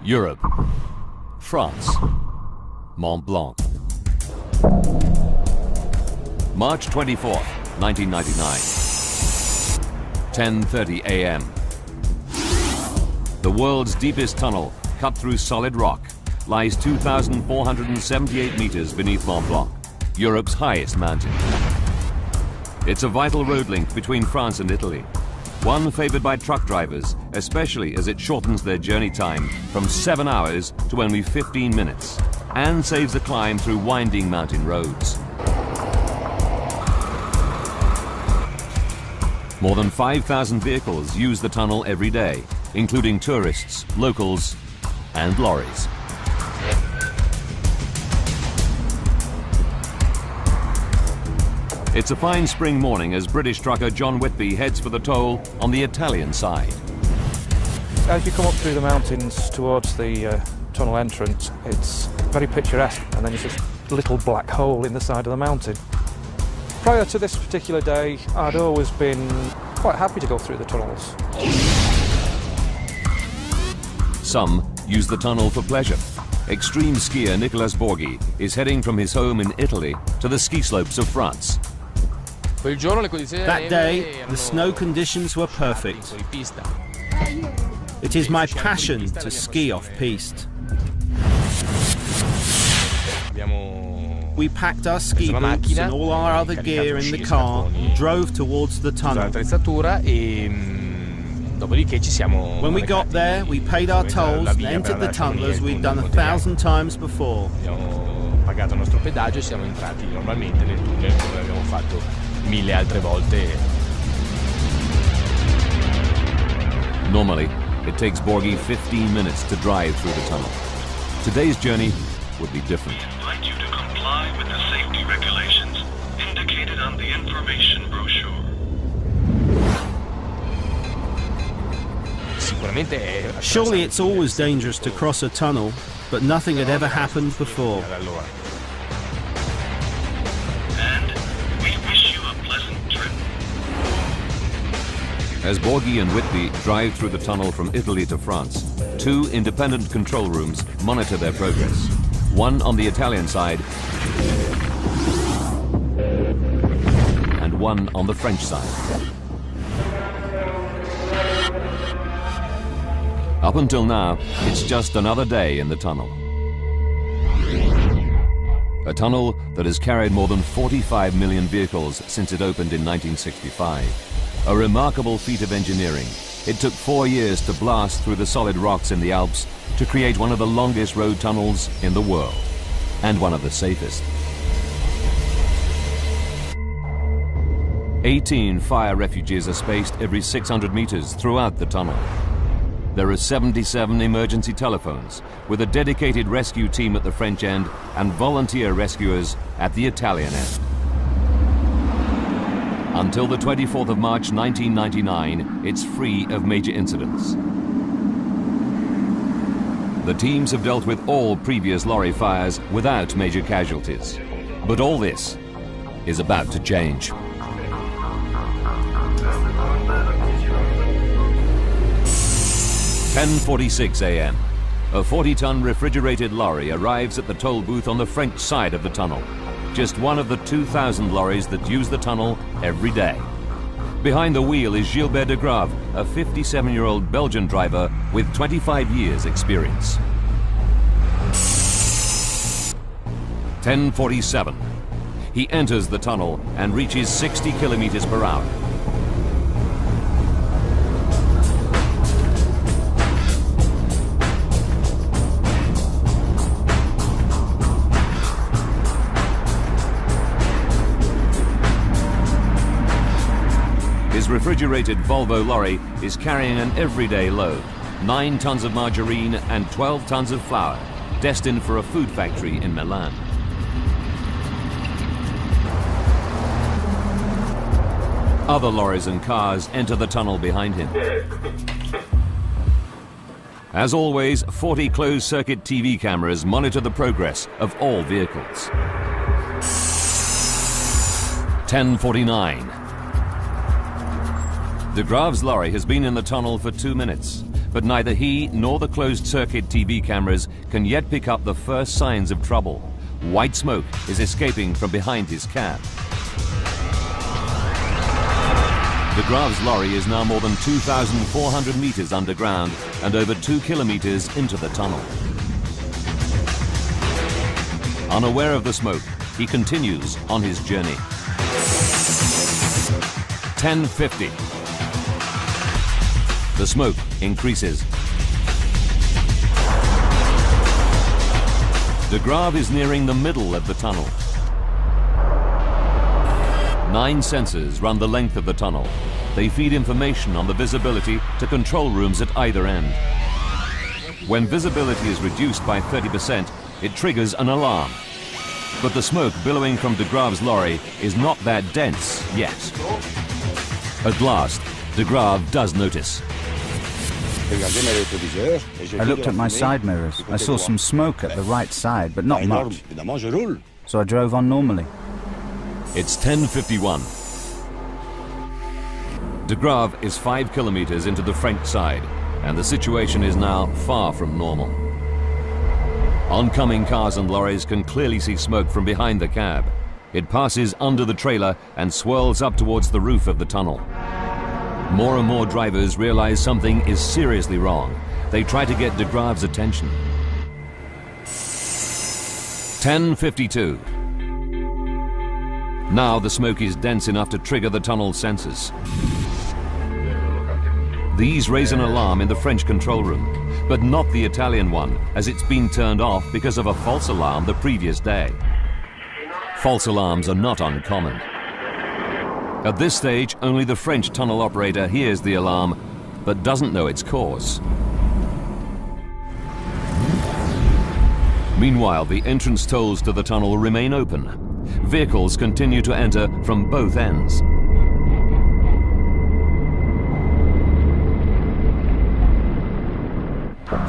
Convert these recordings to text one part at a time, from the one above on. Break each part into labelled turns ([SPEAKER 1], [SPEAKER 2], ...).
[SPEAKER 1] Europe, France, Mont Blanc. March 24th, 1999, 10:30 a.m. The world's deepest tunnel, cut through solid rock, lies 2,478 meters beneath Mont Blanc, Europe's highest mountain. It's a vital road link between France and Italy, one favored by truck drivers, especially as it shortens their journey time from 7 hours to only 15 minutes, and saves the climb through winding mountain roads. More than 5,000 vehicles use the tunnel every day, including tourists, locals, and lorries. It's a fine spring morning as British trucker John Whitby heads for the toll on the Italian side.
[SPEAKER 2] As you come up through the mountains towards the tunnel entrance, it's very picturesque, and then there's this little black hole in the side of the mountain. Prior to this particular day, I'd always been quite happy to go through the tunnels.
[SPEAKER 1] Some use the tunnel for pleasure. Extreme skier Nicolas Borghi is heading from his home in Italy to the ski slopes of France.
[SPEAKER 3] That day, the snow conditions were perfect. It is my passion to ski off-piste. We packed our ski boots and all our other gear in the car and drove towards the tunnel. When we got there, we paid our tolls and entered the tunnel as we'd done 1,000 times before.
[SPEAKER 1] Normally, it takes Borghi 15 minutes to drive through the tunnel. Today's journey would be different.
[SPEAKER 4] We invite you to comply with the safety regulations indicated on the information brochure.
[SPEAKER 3] Surely it's always dangerous to cross a tunnel, but nothing had ever happened before.
[SPEAKER 4] And we wish you a pleasant trip.
[SPEAKER 1] As Borghi and Whitby drive through the tunnel from Italy to France, 2 independent control rooms monitor their progress. One on the Italian side and one on the French side. Up until now, it's just another day in the tunnel. A tunnel that has carried more than 45 million vehicles since it opened in 1965. A remarkable feat of engineering. It took 4 years to blast through the solid rocks in the Alps to create one of the longest road tunnels in the world, and one of the safest. 18 fire refuges are spaced every 600 meters throughout the tunnel. There are 77 emergency telephones, with a dedicated rescue team at the French end and volunteer rescuers at the Italian end. Until the 24th of March 1999, it's free of major incidents. The teams have dealt with all previous lorry fires without major casualties. But all this is about to change. "10:46 a.m. A 40-ton refrigerated lorry arrives at the toll booth on the French side of the tunnel. Just one of the 2,000 lorries that use the tunnel every day. Behind the wheel is Gilbert de Grave, a 57-year-old Belgian driver with 25 years experience. 10:47. He enters the tunnel and reaches 60 kilometers per hour. His refrigerated Volvo lorry is carrying an everyday load, 9 tons of margarine and 12 tons of flour, destined for a food factory in Milan. Other lorries and cars enter the tunnel behind him. As always, 40 closed-circuit TV cameras monitor the progress of all vehicles. 10:49. De Grave's lorry has been in the tunnel for 2 minutes, but neither he nor the closed-circuit TV cameras can yet pick up the first signs of trouble. White smoke is escaping from behind his cab. De Graaf's lorry is now more than 2,400 meters underground and over 2 kilometers into the tunnel. Unaware of the smoke, he continues on his journey. 10:50. The smoke increases. De Graaf is nearing the middle of the tunnel. 9 sensors run the length of the tunnel. They feed information on the visibility to control rooms at either end. When visibility is reduced by 30%, it triggers an alarm. But the smoke billowing from De Graaf's lorry is not that dense yet. At last, De Graaf does notice.
[SPEAKER 5] I looked at my side mirrors. I saw some smoke at the right side, but not much. So I drove on normally.
[SPEAKER 1] It's 10:51. De Graaf is 5 kilometers into the French side, and the situation is now far from normal. Oncoming cars and lorries can clearly see smoke from behind the cab. It passes under the trailer and swirls up towards the roof of the tunnel. More and more drivers realize something is seriously wrong. They try to get De Graaf's attention. 10:52. Now the smoke is dense enough to trigger the tunnel sensors. These raise an alarm in the French control room, but not the Italian one, as it's been turned off because of a false alarm the previous day. False alarms are not uncommon. At this stage, only the French tunnel operator hears the alarm, but doesn't know its cause. Meanwhile, the entrance tolls to the tunnel remain open. Vehicles continue to enter from both ends.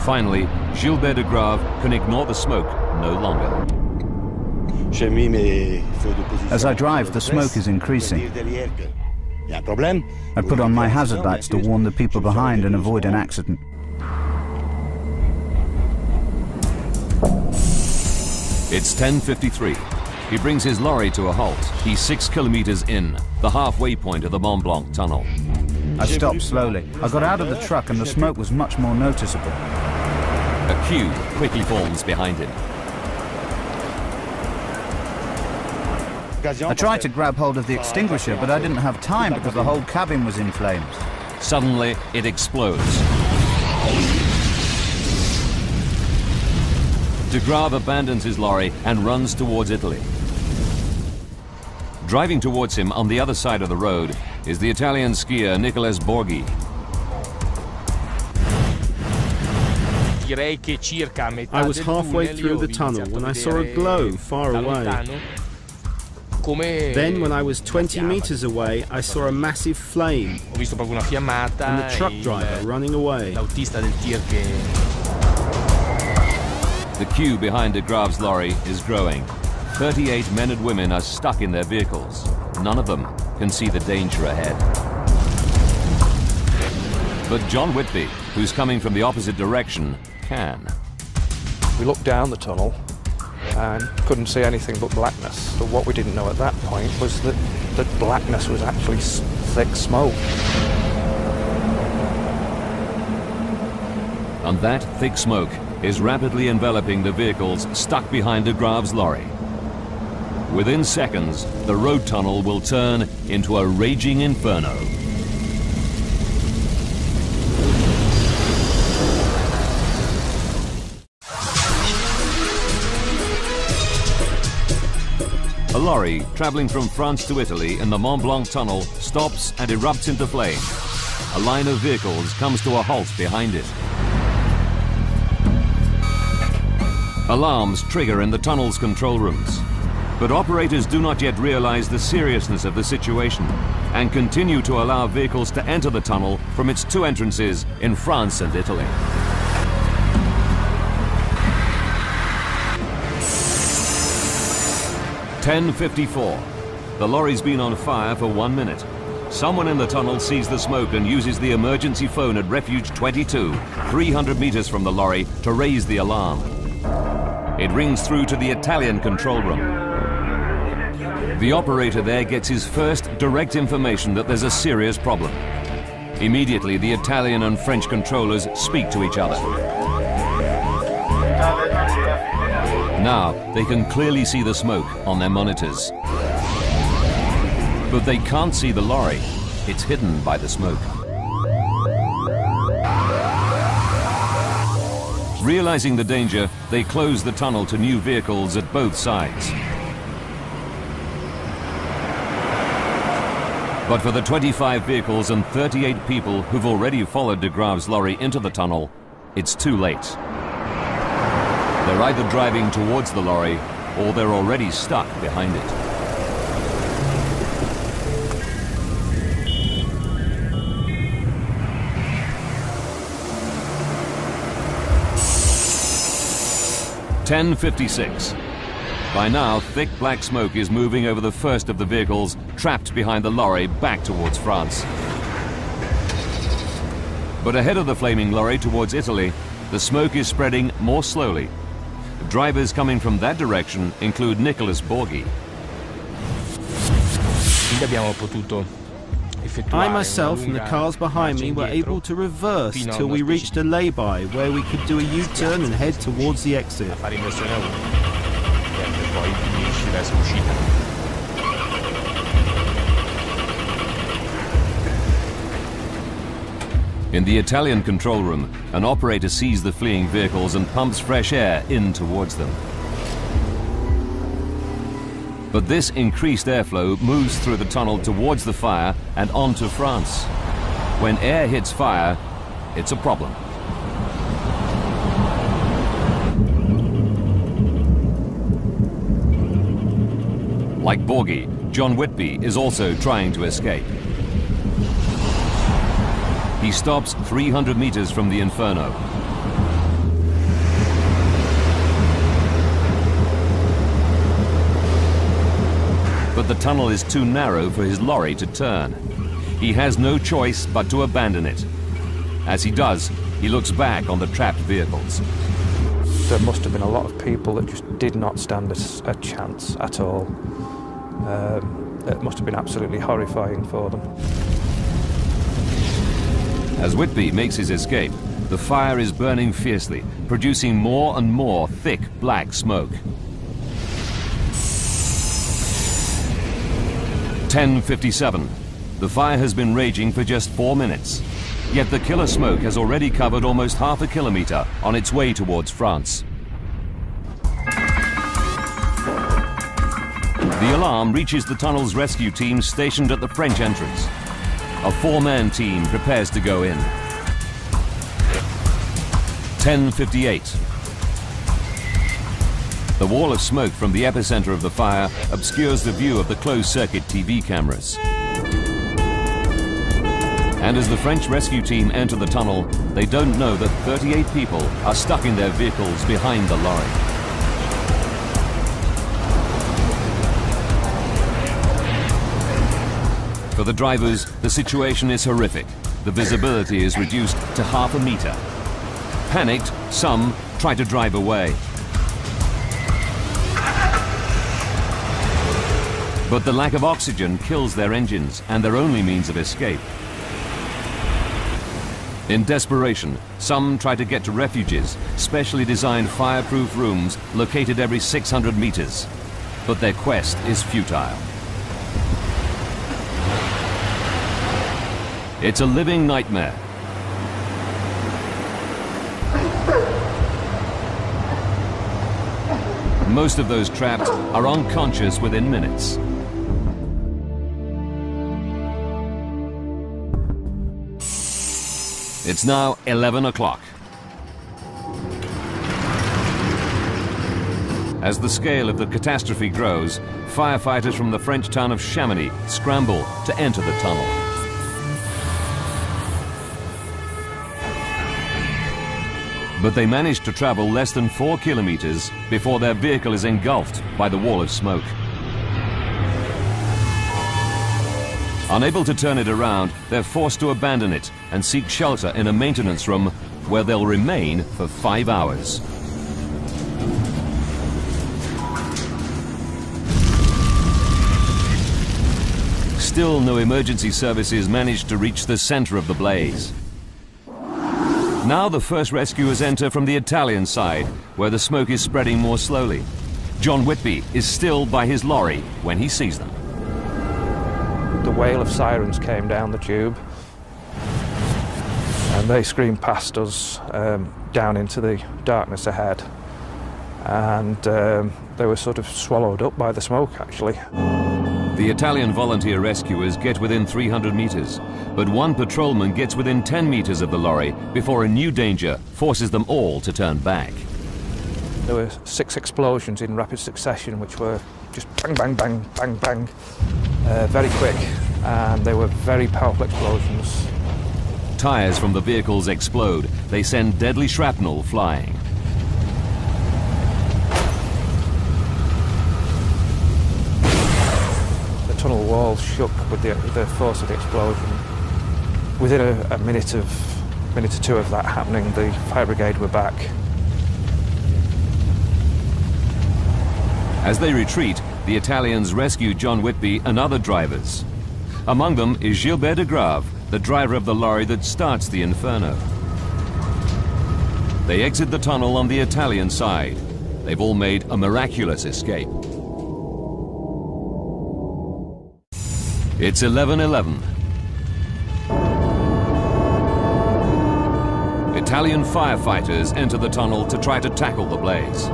[SPEAKER 1] Finally, Gilbert de Graaf can ignore the smoke no longer.
[SPEAKER 5] As I drive, the smoke is increasing. I put on my hazard lights to warn the people behind and avoid an accident.
[SPEAKER 1] It's 10:53. He brings his lorry to a halt. He's 6 kilometers in, the halfway point of the Mont Blanc tunnel.
[SPEAKER 5] I stopped slowly. I got out of the truck and the smoke was much more noticeable.
[SPEAKER 1] A queue quickly forms behind him.
[SPEAKER 5] I tried to grab hold of the extinguisher, but I didn't have time because the whole cabin was in flames.
[SPEAKER 1] Suddenly, it explodes. De Graaf abandons his lorry and runs towards Italy. Driving towards him on the other side of the road is the Italian skier Nicolas Borghi.
[SPEAKER 3] I was halfway through the tunnel when I saw a glow far away. Then, when I was 20 meters away, I saw a massive flame and the truck driver running away.
[SPEAKER 1] The queue behind De Graaf's lorry is growing. 38 men and women are stuck in their vehicles. None of them can see the danger ahead. But John Whitby, who's coming from the opposite direction, can.
[SPEAKER 2] We looked down the tunnel and couldn't see anything but blackness. But what we didn't know at that point was that blackness was actually thick smoke.
[SPEAKER 1] And that thick smoke is rapidly enveloping the vehicles stuck behind De Graaf's lorry. Within seconds, the road tunnel will turn into a raging inferno. A lorry traveling from France to Italy in the Mont Blanc tunnel stops and erupts into flame. A line of vehicles comes to a halt behind it. Alarms trigger in the tunnel's control rooms. But operators do not yet realize the seriousness of the situation and continue to allow vehicles to enter the tunnel from its 2 entrances in France and Italy. "10:54. The lorry's been on fire for 1 minute. Someone in the tunnel sees the smoke and uses the emergency phone at Refuge 22, 300 meters from the lorry, to raise the alarm. It rings through to the Italian control room. The operator there gets his first direct information that there's a serious problem. Immediately, the Italian and French controllers speak to each other. Now, they can clearly see the smoke on their monitors. But they can't see the lorry. It's hidden by the smoke. Realizing the danger, they close the tunnel to new vehicles at both sides. But for the 25 vehicles and 38 people who've already followed de Graaf's lorry into the tunnel, it's too late. They're either driving towards the lorry or they're already stuck behind it. (10:56). By now, thick black smoke is moving over the first of the vehicles trapped behind the lorry back towards France. But ahead of the flaming lorry towards Italy, the smoke is spreading more slowly. Drivers coming from that direction include Nicholas Borghi.
[SPEAKER 3] I myself and the cars behind me were able to reverse till we reached a lay-by where we could do a U-turn and head towards the exit.
[SPEAKER 1] In the Italian control room, an operator sees the fleeing vehicles and pumps fresh air in towards them. But this increased airflow moves through the tunnel towards the fire and onto France. When air hits fire, it's a problem. Like Borghi, John Whitby is also trying to escape. He stops 300 meters from the Inferno. But the tunnel is too narrow for his lorry to turn. He has no choice but to abandon it. As he does, he looks back on the trapped vehicles.
[SPEAKER 2] There must have been a lot of people that just did not stand a chance at all. It must have been absolutely horrifying for them.
[SPEAKER 1] As Whitby makes his escape, the fire is burning fiercely, producing more and more thick black smoke. 10:57. The fire has been raging for just 4 minutes. Yet the killer smoke has already covered almost half a kilometer on its way towards France. The alarm reaches the tunnel's rescue team stationed at the French entrance. A 4-man team prepares to go in. 10:58. The wall of smoke from the epicenter of the fire obscures the view of the closed-circuit TV cameras. And as the French rescue team enter the tunnel, they don't know that 38 people are stuck in their vehicles behind the lorry. For the drivers, the situation is horrific. The visibility is reduced to half a meter. Panicked, some try to drive away. But the lack of oxygen kills their engines and their only means of escape. In desperation, some try to get to refuges, specially designed fireproof rooms located every 600 meters. But their quest is futile. It's a living nightmare. Most of those trapped are unconscious within minutes. It's now 11 o'clock. As the scale of the catastrophe grows, firefighters from the French town of Chamonix scramble to enter the tunnel. But they manage to travel less than 4 kilometers before their vehicle is engulfed by the wall of smoke. Unable to turn it around, they're forced to abandon it and seek shelter in a maintenance room where they'll remain for 5 hours. Still, no emergency services managed to reach the center of the blaze. Now the first rescuers enter from the Italian side, where the smoke is spreading more slowly. John Whitby is still by his lorry when he sees them.
[SPEAKER 2] The wail of sirens came down the tube, and they screamed past us down into the darkness ahead, and they were sort of swallowed up by the smoke, actually.
[SPEAKER 1] The Italian volunteer rescuers get within 300 meters, but one patrolman gets within 10 meters of the lorry before a new danger forces them all to turn back.
[SPEAKER 2] There were 6 explosions in rapid succession, which were just bang, bang, bang, bang, bang, very quick, and they were very powerful explosions.
[SPEAKER 1] Tires from the vehicles explode. They send deadly shrapnel flying.
[SPEAKER 2] Tunnel walls shook with the force of the explosion. Within a minute or two of that happening, the fire brigade were back.
[SPEAKER 1] As they retreat, the Italians rescue John Whitby and other drivers. Among them is Gilbert de Grave, the driver of the lorry that starts the Inferno. They exit the tunnel on the Italian side. They've all made a miraculous escape. It's 11:11. Italian firefighters enter the tunnel to try to tackle the blaze.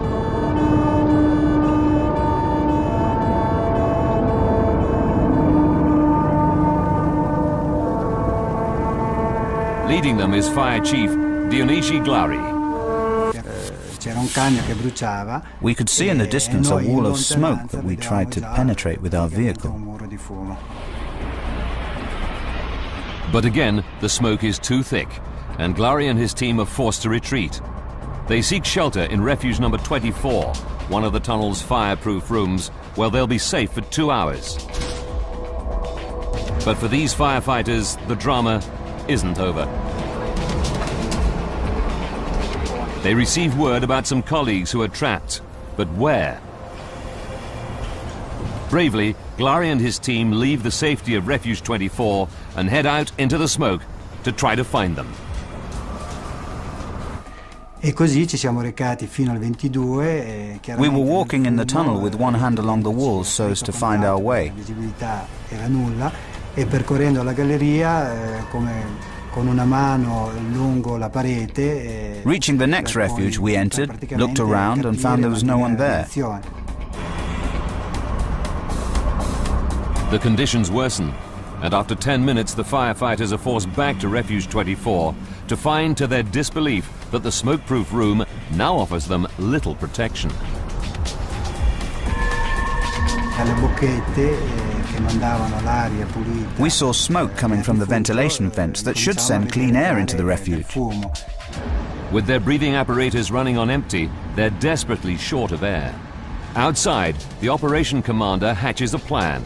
[SPEAKER 1] Leading them is Fire Chief Dionigi Glari.
[SPEAKER 5] We could see in the distance a wall of smoke that we tried to penetrate with our vehicle.
[SPEAKER 1] But again, the smoke is too thick, and Glari and his team are forced to retreat. They seek shelter in refuge number 24, one of the tunnel's fireproof rooms, where they'll be safe for 2 hours. But for these firefighters, the drama isn't over. They receive word about some colleagues who are trapped, but where? Bravely, Glari and his team leave the safety of Refuge 24 and head out into the smoke to try to find them.
[SPEAKER 5] We were walking in the tunnel with one hand along the wall so as to find our way. Reaching the next refuge, we entered, looked around and found there was no one there.
[SPEAKER 1] The conditions worsen, and after 10 minutes the firefighters are forced back to Refuge 24 to find, to their disbelief, that the smoke-proof room now offers them little protection.
[SPEAKER 5] We saw smoke coming from the ventilation vents that should send clean air into the refuge.
[SPEAKER 1] With their breathing apparatus running on empty, they're desperately short of air. Outside, the operation commander hatches a plan.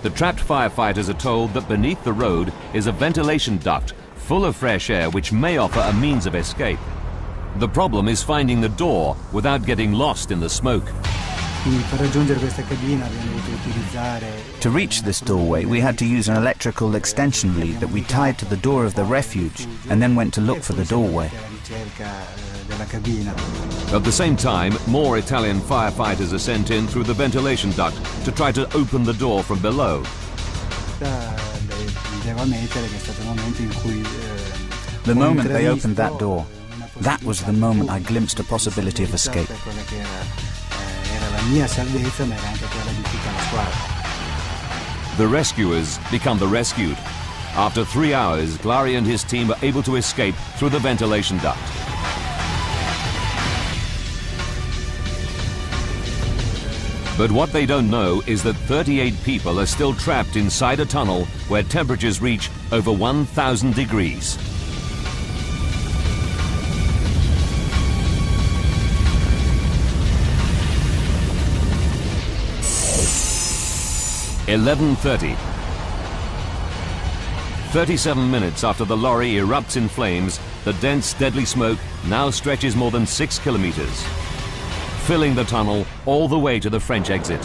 [SPEAKER 1] The trapped firefighters are told that beneath the road is a ventilation duct full of fresh air which may offer a means of escape. The problem is finding the door without getting lost in the smoke.
[SPEAKER 5] To reach this doorway, we had to use an electrical extension lead that we tied to the door of the refuge and then went to look for the doorway.
[SPEAKER 1] At the same time, more Italian firefighters are sent in through the ventilation duct to try to open the door from below.
[SPEAKER 5] The moment they opened that door, that was the moment I glimpsed a possibility of escape.
[SPEAKER 1] The rescuers become the rescued. After 3 hours, Glari and his team are able to escape through the ventilation duct. But what they don't know is that 38 people are still trapped inside a tunnel where temperatures reach over 1,000 degrees. "11:30. 37 minutes after the lorry erupts in flames, the dense, deadly smoke now stretches more than 6 kilometers, filling the tunnel all the way to the French exit.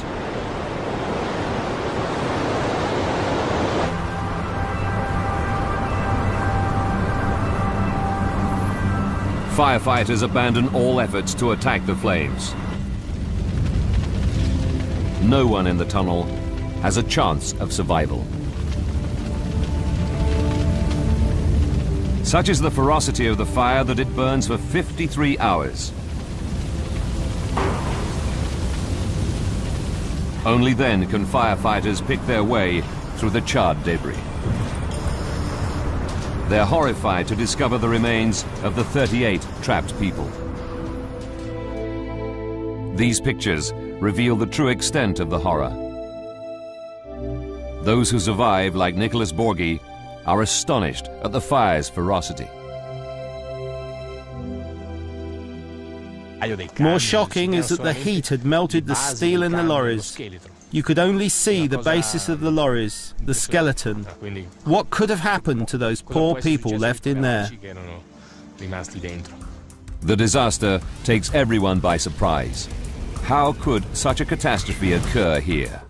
[SPEAKER 1] Firefighters abandon all efforts to attack the flames. No one in the tunnel has a chance of survival. Such is the ferocity of the fire that it burns for 53 hours. Only then can firefighters pick their way through the charred debris. They're horrified to discover the remains of the 38 trapped people. These pictures reveal the true extent of the horror. Those who survive, like Nicholas Borghi, are astonished at the fire's ferocity.
[SPEAKER 3] More shocking is that the heat had melted the steel in the lorries. You could only see the basis of the lorries, the skeleton. What could have happened to those poor people left in there?
[SPEAKER 1] The disaster takes everyone by surprise. How could such a catastrophe occur here?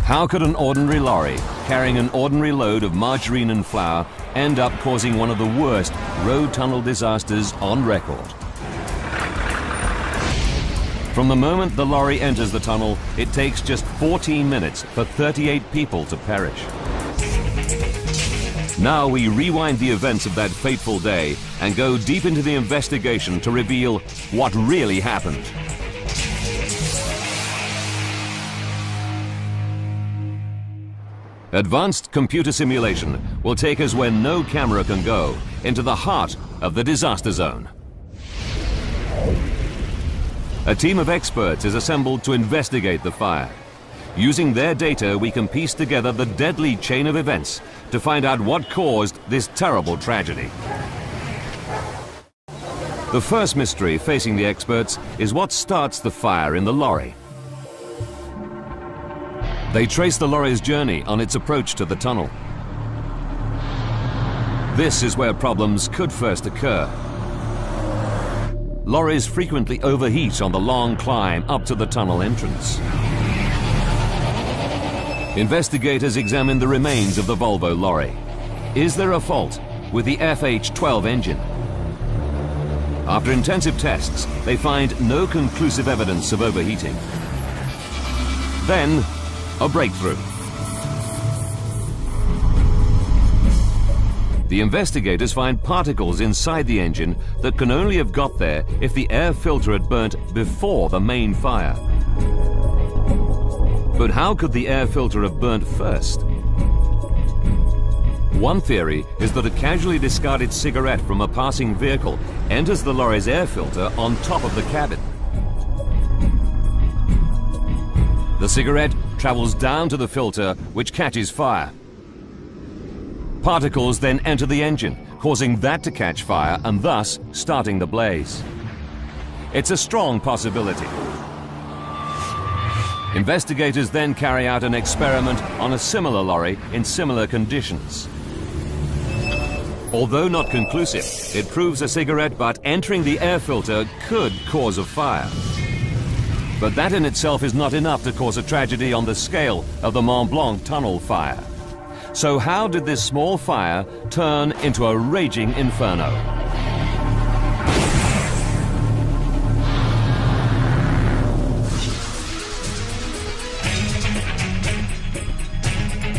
[SPEAKER 1] How could an ordinary lorry carrying an ordinary load of margarine and flour end up causing one of the worst road tunnel disasters on record? From the moment the lorry enters the tunnel, it takes just 14 minutes for 38 people to perish. Now we rewind the events of that fateful day and go deep into the investigation to reveal what really happened. Advanced computer simulation will take us where no camera can go, into the heart of the disaster zone. A team of experts is assembled to investigate the fire. Using their data, we can piece together the deadly chain of events to find out what caused this terrible tragedy. The first mystery facing the experts is what starts the fire in the lorry. They trace the lorry's journey on its approach to the tunnel. This is where problems could first occur. Lorries frequently overheat on the long climb up to the tunnel entrance. Investigators examine the remains of the Volvo lorry. Is there a fault with the FH12 engine? After intensive tests, they find no conclusive evidence of overheating. Then, a breakthrough. The investigators find particles inside the engine that can only have got there if the air filter had burnt before the main fire. But how could the air filter have burnt first? One theory is that a casually discarded cigarette from a passing vehicle enters the lorry's air filter on top of the cabin. The cigarette travels down to the filter, which catches fire. Particles then enter the engine, causing that to catch fire and thus starting the blaze. It's a strong possibility. Investigators then carry out an experiment on a similar lorry in similar conditions. Although not conclusive, it proves a cigarette butt entering the air filter could cause a fire. But that in itself is not enough to cause a tragedy on the scale of the Mont Blanc tunnel fire. So how did this small fire turn into a raging inferno?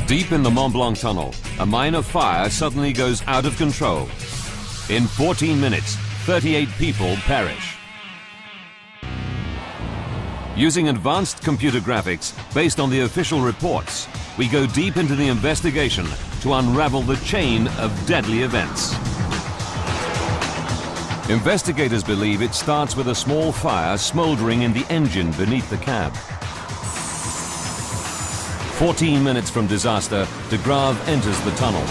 [SPEAKER 1] Deep in the Mont Blanc tunnel, a minor fire suddenly goes out of control. In 14 minutes, 38 people perish. Using advanced computer graphics based on the official reports, we go deep into the investigation to unravel the chain of deadly events. Investigators believe it starts with a small fire smoldering in the engine beneath the cab. 14 minutes from disaster, de Grave enters the tunnel.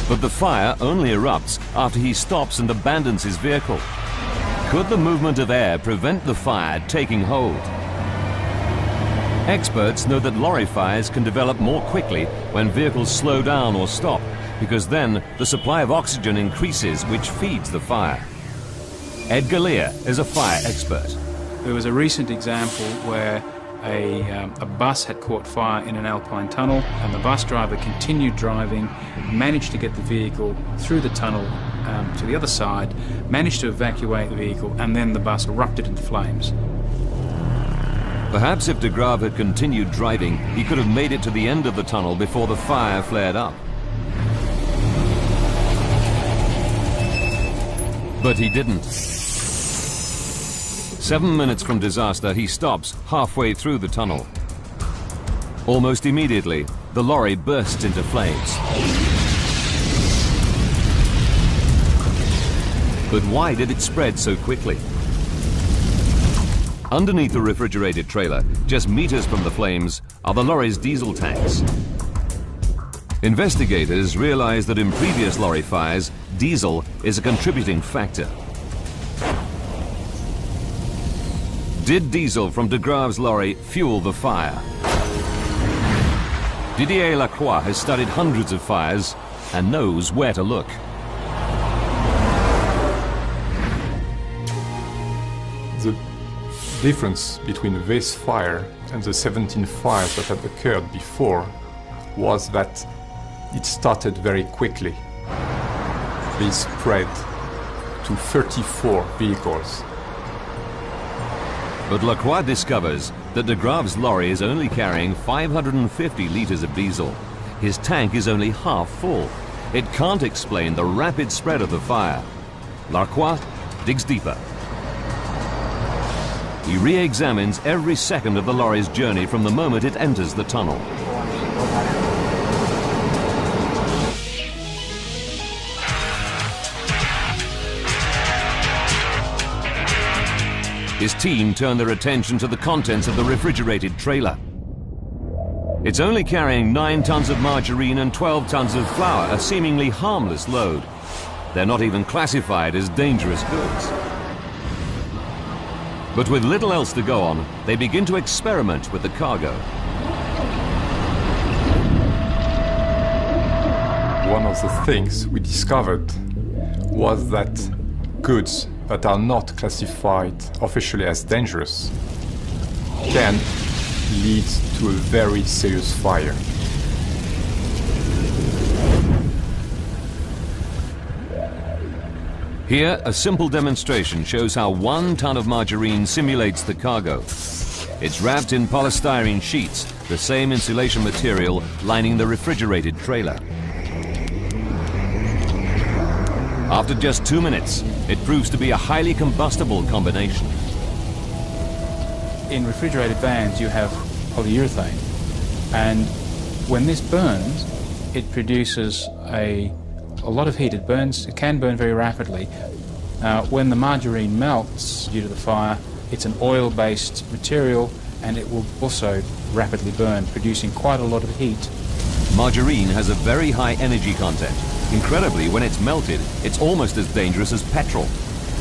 [SPEAKER 1] But the fire only erupts after he stops and abandons his vehicle. Could the movement of air prevent the fire taking hold? Experts know that lorry fires can develop more quickly when vehicles slow down or stop, because then the supply of oxygen increases, which feeds the fire. Ed Galea is a fire expert.
[SPEAKER 6] There was a recent example where a bus had caught fire in an alpine tunnel, and the bus driver continued driving, managed to get the vehicle through the tunnel to the other side, managed to evacuate the vehicle, and then the bus erupted into flames.
[SPEAKER 1] Perhaps if de Grave had continued driving, he could have made it to the end of the tunnel before the fire flared up. But he didn't. 7 minutes from disaster, he stops halfway through the tunnel. Almost immediately, the lorry bursts into flames. But why did it spread so quickly? Underneath the refrigerated trailer, just meters from the flames, are the lorry's diesel tanks. Investigators realize that in previous lorry fires, diesel is a contributing factor. Did diesel from de Grave's lorry fuel the fire? Didier Lacroix has studied hundreds of fires and knows where to look.
[SPEAKER 7] The difference between this fire and the 17 fires that had occurred before was that it started very quickly. They spread to 34 vehicles.
[SPEAKER 1] But Lacroix discovers that de Grave's lorry is only carrying 550 litres of diesel. His tank is only half full. It can't explain the rapid spread of the fire. Lacroix digs deeper. He re-examines every second of the lorry's journey from the moment it enters the tunnel. His team turn their attention to the contents of the refrigerated trailer. It's only carrying 9 tons of margarine and 12 tons of flour, a seemingly harmless load. They're not even classified as dangerous goods. But with little else to go on, they begin to experiment with the cargo.
[SPEAKER 7] One of the things we discovered was that goods that are not classified officially as dangerous can lead to a very serious fire.
[SPEAKER 1] Here, a simple demonstration shows how 1 ton of margarine simulates the cargo. It's wrapped in polystyrene sheets, the same insulation material lining the refrigerated trailer. After just 2 minutes, it proves to be a highly combustible combination.
[SPEAKER 6] In refrigerated vans, you have polyurethane, and when this burns, it produces a lot of heat. It can burn very rapidly. When the margarine melts due to the fire, it's an oil-based material, and it will also rapidly burn, producing quite a lot of heat.
[SPEAKER 1] Margarine has a very high energy content. Incredibly, when it's melted, it's almost as dangerous as petrol.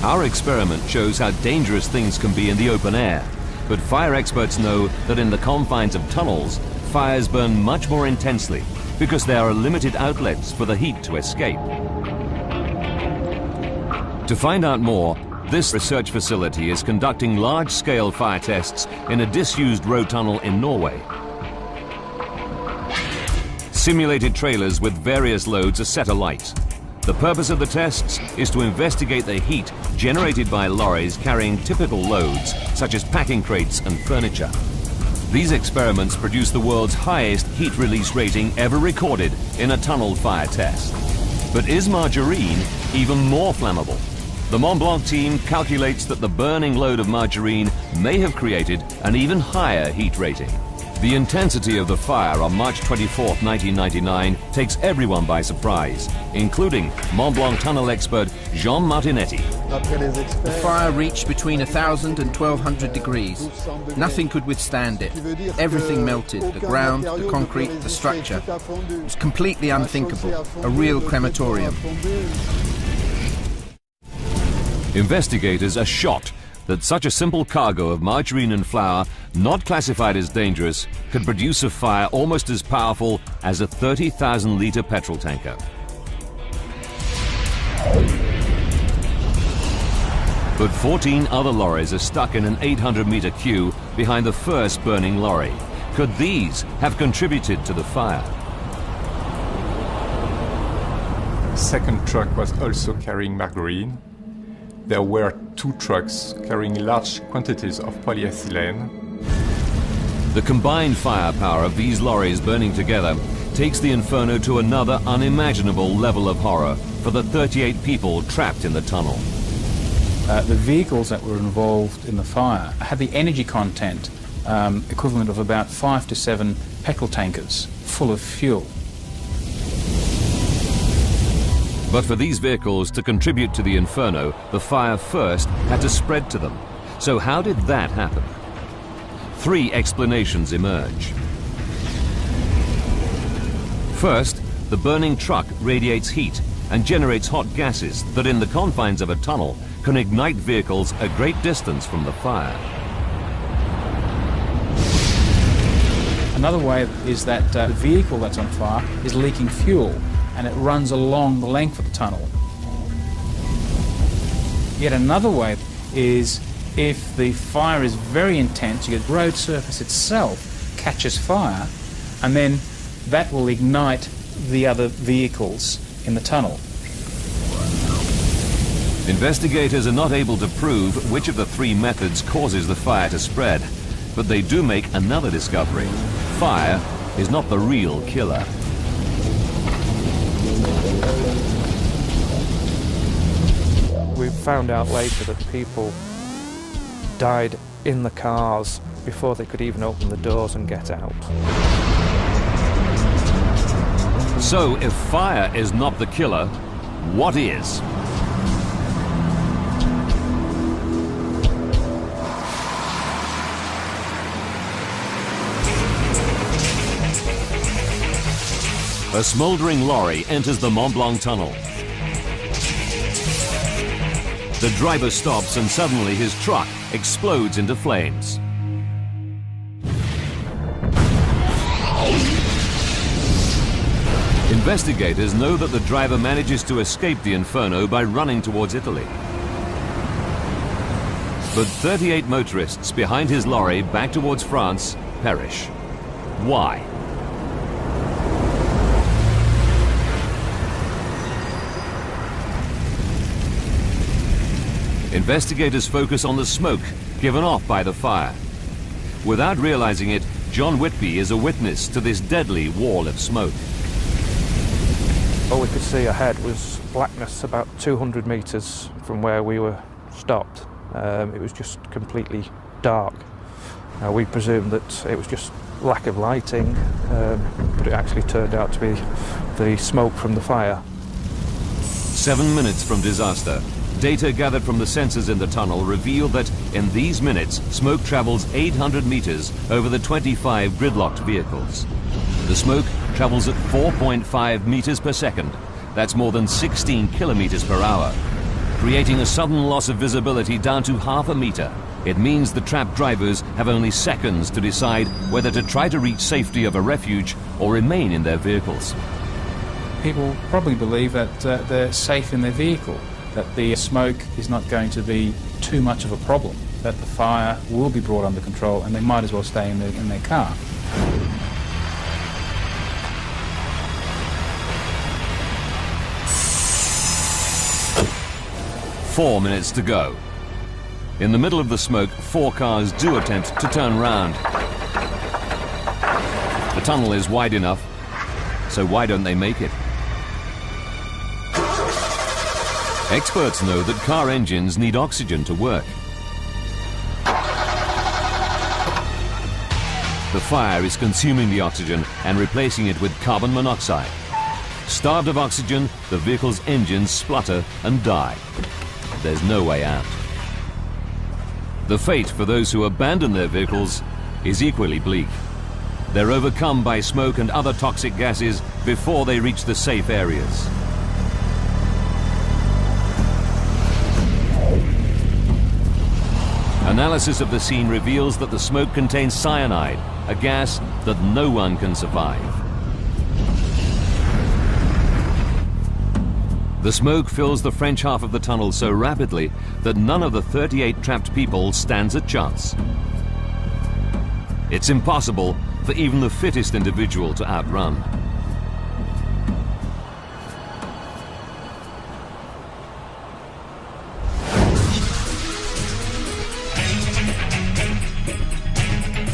[SPEAKER 1] Our experiment shows how dangerous things can be in the open air, but fire experts know that in the confines of tunnels, fires burn much more intensely because there are limited outlets for the heat to escape. To find out more, this research facility is conducting large-scale fire tests in a disused road tunnel in Norway. Simulated trailers with various loads are set alight. The purpose of the tests is to investigate the heat generated by lorries carrying typical loads, such as packing crates and furniture. These experiments produce the world's highest heat release rating ever recorded in a tunnel fire test. But is margarine even more flammable? The Mont Blanc team calculates that the burning load of margarine may have created an even higher heat rating. The intensity of the fire on March 24, 1999 takes everyone by surprise, including Mont Blanc tunnel expert Jean Martinetti.
[SPEAKER 8] The fire reached between 1,000 and 1,200 degrees. Nothing could withstand it. Everything melted, the ground, the concrete, the structure. It was completely unthinkable, a real crematorium.
[SPEAKER 1] Investigators are shocked that such a simple cargo of margarine and flour, not classified as dangerous, could produce a fire almost as powerful as a 30,000-litre petrol tanker. But 14 other lorries are stuck in an 800-metre queue behind the first burning lorry. Could these have contributed to the fire?
[SPEAKER 7] The second truck was also carrying margarine. There were 2 trucks carrying large quantities of polyethylene.
[SPEAKER 1] The combined firepower of these lorries burning together takes the Inferno to another unimaginable level of horror for the 38 people trapped in the tunnel.
[SPEAKER 6] The vehicles that were involved in the fire had the energy content equivalent of about 5 to 7 petrol tankers full of fuel.
[SPEAKER 1] But for these vehicles to contribute to the Inferno, the fire first had to spread to them. So how did that happen? 3 explanations emerge. First, the burning truck radiates heat and generates hot gases that in the confines of a tunnel can ignite vehicles a great distance from the fire.
[SPEAKER 6] Another way is that the vehicle that's on fire is leaking fuel and it runs along the length of the tunnel. Yet another way is if the fire is very intense, the road surface itself catches fire and then that will ignite the other vehicles in the tunnel.
[SPEAKER 1] Investigators are not able to prove which of the 3 methods causes the fire to spread, but they do make another discovery. Fire is not the real killer.
[SPEAKER 2] We found out later that people died in the cars before they could even open the doors and get out.
[SPEAKER 1] So if fire is not the killer, what is? A smouldering lorry enters the Mont Blanc tunnel. The driver stops and suddenly his truck explodes into flames. Investigators know that the driver manages to escape the Inferno by running towards Italy. But 38 motorists behind his lorry back towards France perish. Why? Investigators focus on the smoke given off by the fire. Without realizing it, John Whitby is a witness to this deadly wall of smoke.
[SPEAKER 2] All we could see ahead was blackness about 200 metres from where we were stopped. It was just completely dark. We presumed that it was just lack of lighting, but it actually turned out to be the smoke from the fire.
[SPEAKER 1] 7 minutes from disaster, data gathered from the sensors in the tunnel reveal that in these minutes, smoke travels 800 meters over the 25 gridlocked vehicles. The smoke travels at 4.5 meters per second. That's more than 16 kilometers per hour, creating a sudden loss of visibility down to half a meter. It means the trapped drivers have only seconds to decide whether to try to reach safety of a refuge or remain in their vehicles.
[SPEAKER 6] People probably believe that they're safe in their vehicle, that the smoke is not going to be too much of a problem, that the fire will be brought under control and they might as well stay in their car.
[SPEAKER 1] Four minutes to go. In the middle of the smoke, 4 cars do attempt to turn round. The tunnel is wide enough, so why don't they make it? Experts know that car engines need oxygen to work. The fire is consuming the oxygen and replacing it with carbon monoxide. Starved of oxygen, the vehicle's engines splutter and die. There's no way out. The fate for those who abandon their vehicles is equally bleak. They're overcome by smoke and other toxic gases before they reach the safe areas. Analysis of the scene reveals that the smoke contains cyanide, a gas that no one can survive. The smoke fills the French half of the tunnel so rapidly that none of the 38 trapped people stands a chance. It's impossible for even the fittest individual to outrun.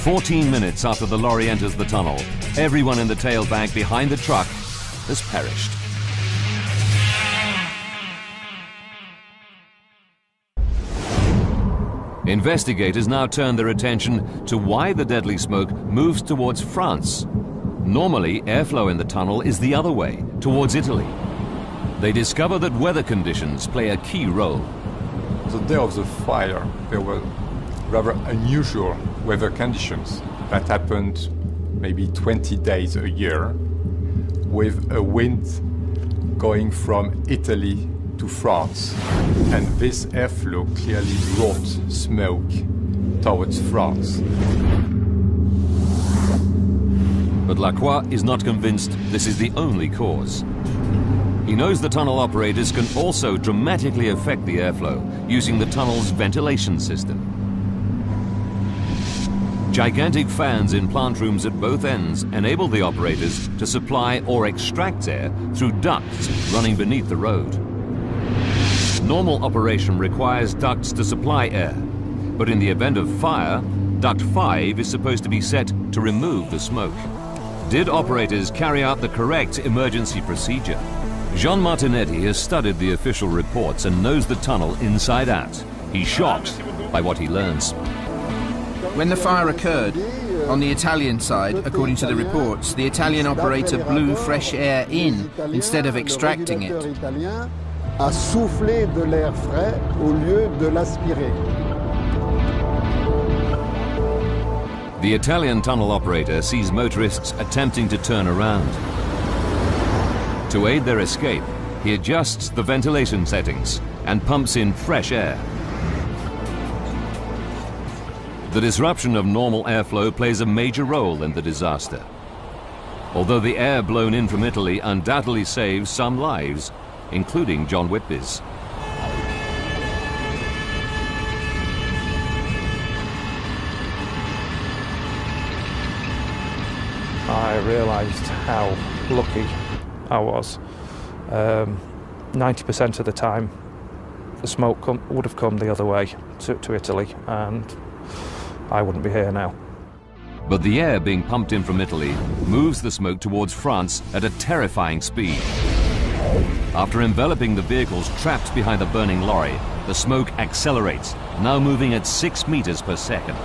[SPEAKER 1] "14 minutes after the lorry enters the tunnel, everyone in the tailbank behind the truck has perished. Investigators now turn their attention to why the deadly smoke moves towards France. Normally, airflow in the tunnel is the other way, towards Italy. They discover that weather conditions play a key role.
[SPEAKER 7] The day of the fire, there were rather unusual weather conditions that happened maybe 20 days a year, with a wind going from Italy to France. And this airflow clearly brought smoke towards France.
[SPEAKER 1] But Lacroix is not convinced this is the only cause. He knows the tunnel operators can also dramatically affect the airflow using the tunnel's ventilation system. Gigantic fans in plant rooms at both ends enable the operators to supply or extract air through ducts running beneath the road. Normal operation requires ducts to supply air, but in the event of fire, duct 5 is supposed to be set to remove the smoke. Did operators carry out the correct emergency procedure? Jean Martinetti has studied the official reports and knows the tunnel inside out. He's shocked by what he learns.
[SPEAKER 8] When the fire occurred, on the Italian side, according to the reports, the Italian operator blew fresh air in instead of extracting it.
[SPEAKER 9] A souffler de l'air frais au lieu de l'aspirer.
[SPEAKER 1] The Italian tunnel operator sees motorists attempting to turn around. To aid their escape, he adjusts the ventilation settings and pumps in fresh air. The disruption of normal airflow plays a major role in the disaster. Although the air blown in from Italy undoubtedly saves some lives, including John Whitby's.
[SPEAKER 2] I realised how lucky I was. 90% of the time the smoke would have come the other way to Italy, and I wouldn't be here now.
[SPEAKER 1] But the air being pumped in from Italy moves the smoke towards France at a terrifying speed. After enveloping the vehicles trapped behind the burning lorry, the smoke accelerates, now moving at 6 meters per second.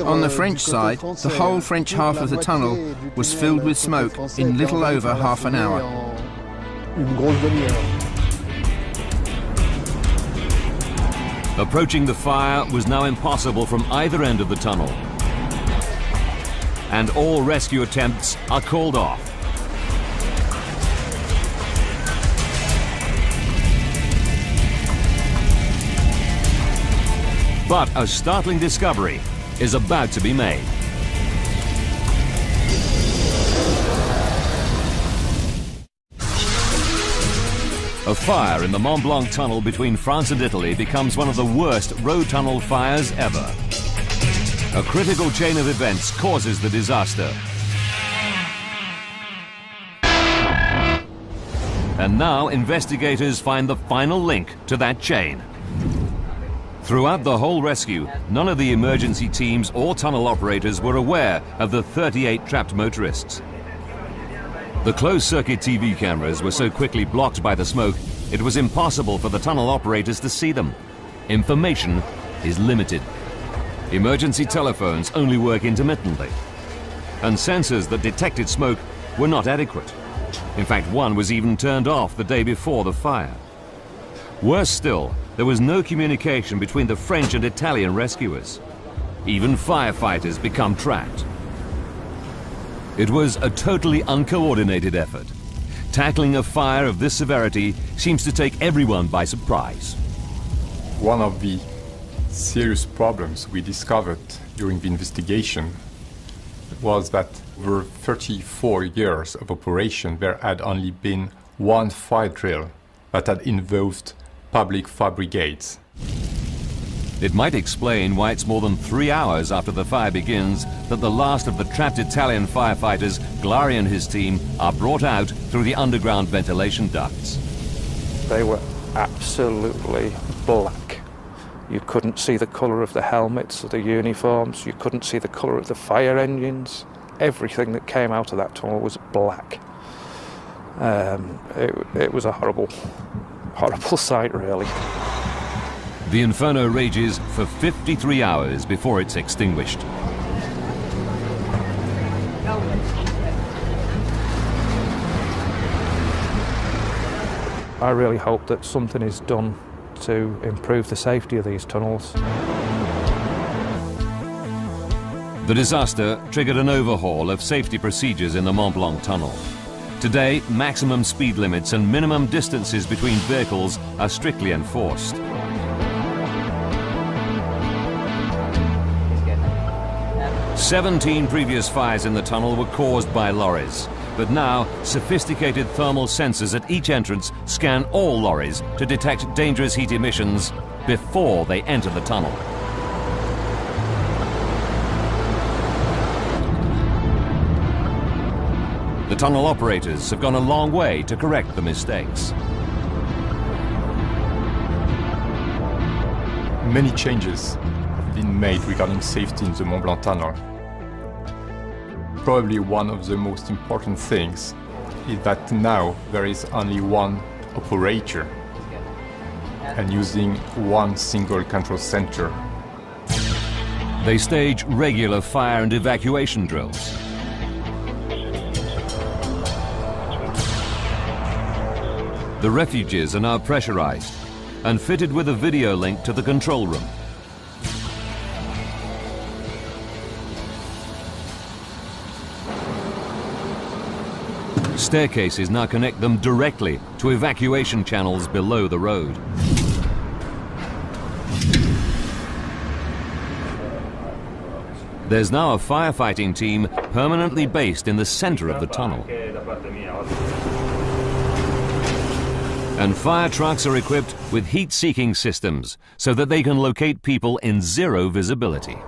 [SPEAKER 8] On the French side, the whole French half of the tunnel was filled with smoke in little over half an hour.
[SPEAKER 1] Approaching the fire was now impossible from either end of the tunnel, and all rescue attempts are called off. But a startling discovery is about to be made. A fire in the Mont Blanc tunnel between France and Italy becomes one of the worst road tunnel fires ever. A critical chain of events causes the disaster. And now investigators find the final link to that chain. Throughout the whole rescue, none of the emergency teams or tunnel operators were aware of the 38 trapped motorists. The closed-circuit TV cameras were so quickly blocked by the smoke, it was impossible for the tunnel operators to see them. Information is limited. Emergency telephones only work intermittently. And sensors that detected smoke were not adequate. In fact, one was even turned off the day before the fire. Worse still, there was no communication between the French and Italian rescuers. Even firefighters become trapped. It was a totally uncoordinated effort. Tackling a fire of this severity seems to take everyone by surprise.
[SPEAKER 7] One of the serious problems we discovered during the investigation was that over 34 years of operation there had only been one fire drill that had involved public fire brigades.
[SPEAKER 1] It might explain why it's more than 3 hours after the fire begins that the last of the trapped Italian firefighters, Glari and his team, are brought out through the underground ventilation ducts.
[SPEAKER 2] They were absolutely black. You couldn't see the colour of the helmets or the uniforms. You couldn't see the colour of the fire engines. Everything that came out of that tunnel was black. It was a horrible sight, really.
[SPEAKER 1] The Inferno rages for 53 hours before it's extinguished.
[SPEAKER 2] I really hope that something is done to improve the safety of these tunnels.
[SPEAKER 1] The disaster triggered an overhaul of safety procedures in the Mont Blanc tunnel. Today, maximum speed limits and minimum distances between vehicles are strictly enforced. "17 previous fires in the tunnel were caused by lorries, but now sophisticated thermal sensors at each entrance scan all lorries to detect dangerous heat emissions before they enter the tunnel." The tunnel operators have gone a long way to correct the mistakes.
[SPEAKER 7] Many changes have been made regarding safety in the Mont Blanc tunnel. Probably one of the most important things is that now there is only one operator and using one single control center.
[SPEAKER 1] They stage regular fire and evacuation drills. The refuges are now pressurized and fitted with a video link to the control room. Staircases now connect them directly to evacuation channels below the road. There's now a firefighting team permanently based in the center of the tunnel. And fire trucks are equipped with heat-seeking systems so that they can locate people in zero visibility.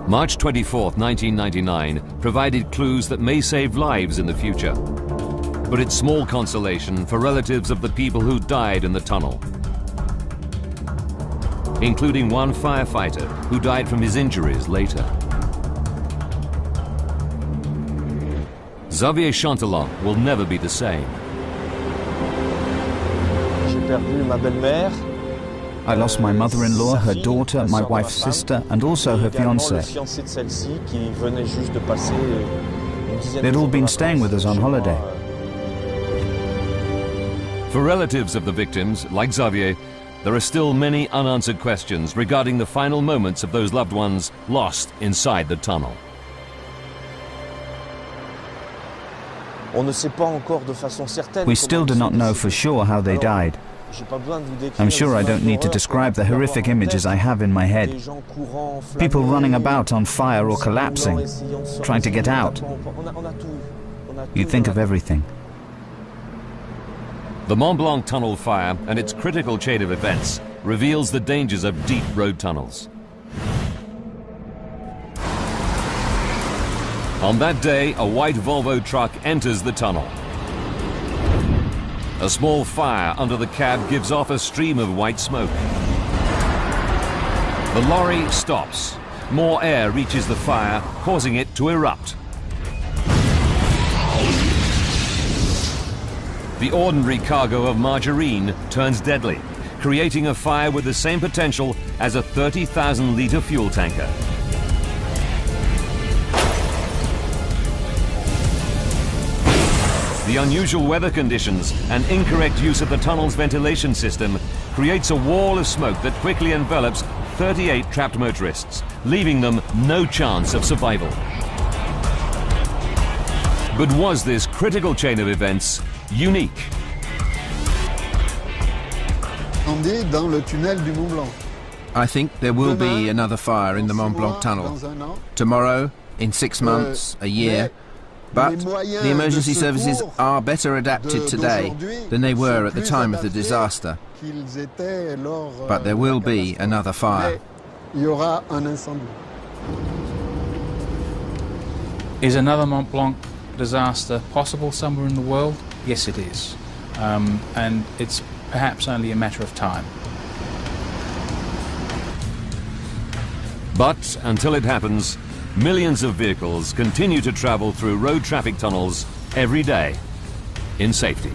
[SPEAKER 1] March 24th, 1999 provided clues that may save lives in the future. But it's small consolation for relatives of the people who died in the tunnel, including one firefighter who died from his injuries later. Xavier Chantelant will never be the same.
[SPEAKER 9] J'ai perdu ma belle-mère.
[SPEAKER 5] I lost my mother-in-law, her daughter, my wife's sister, and also her fiancé. They'd all been staying with us on holiday.
[SPEAKER 1] For relatives of the victims, like Xavier, there are still many unanswered questions regarding the final moments of those loved ones lost inside the tunnel.
[SPEAKER 5] We still do not know for sure how they died. I'm sure I don't need to describe the horrific images I have in my head. People running about on fire or collapsing, trying to get out. You think of everything.
[SPEAKER 1] The Mont Blanc tunnel fire and its critical chain of events reveals the dangers of deep road tunnels. On that day, a white Volvo truck enters the tunnel. A small fire under the cab gives off a stream of white smoke. The lorry stops. More air reaches the fire, causing it to erupt. The ordinary cargo of margarine turns deadly, creating a fire with the same potential as a 30,000-litre fuel tanker. The unusual weather conditions and incorrect use of the tunnel's ventilation system creates a wall of smoke that quickly envelops 38 trapped motorists, leaving them no chance of survival. But was this critical chain of events unique?
[SPEAKER 9] incendie dans le tunnel du Mont Blanc.
[SPEAKER 8] I think there will be another fire in the Mont Blanc tunnel. Tomorrow, in 6 months, a year. But the emergency services are better adapted today than they were at the time of the disaster. But there will be another fire.
[SPEAKER 9] Il y aura un incendie.
[SPEAKER 6] Is another Mont Blanc disaster possible somewhere in the world? Yes, it is. And it's perhaps only a matter of time.
[SPEAKER 1] But until it happens, millions of vehicles continue to travel through road traffic tunnels every day in safety.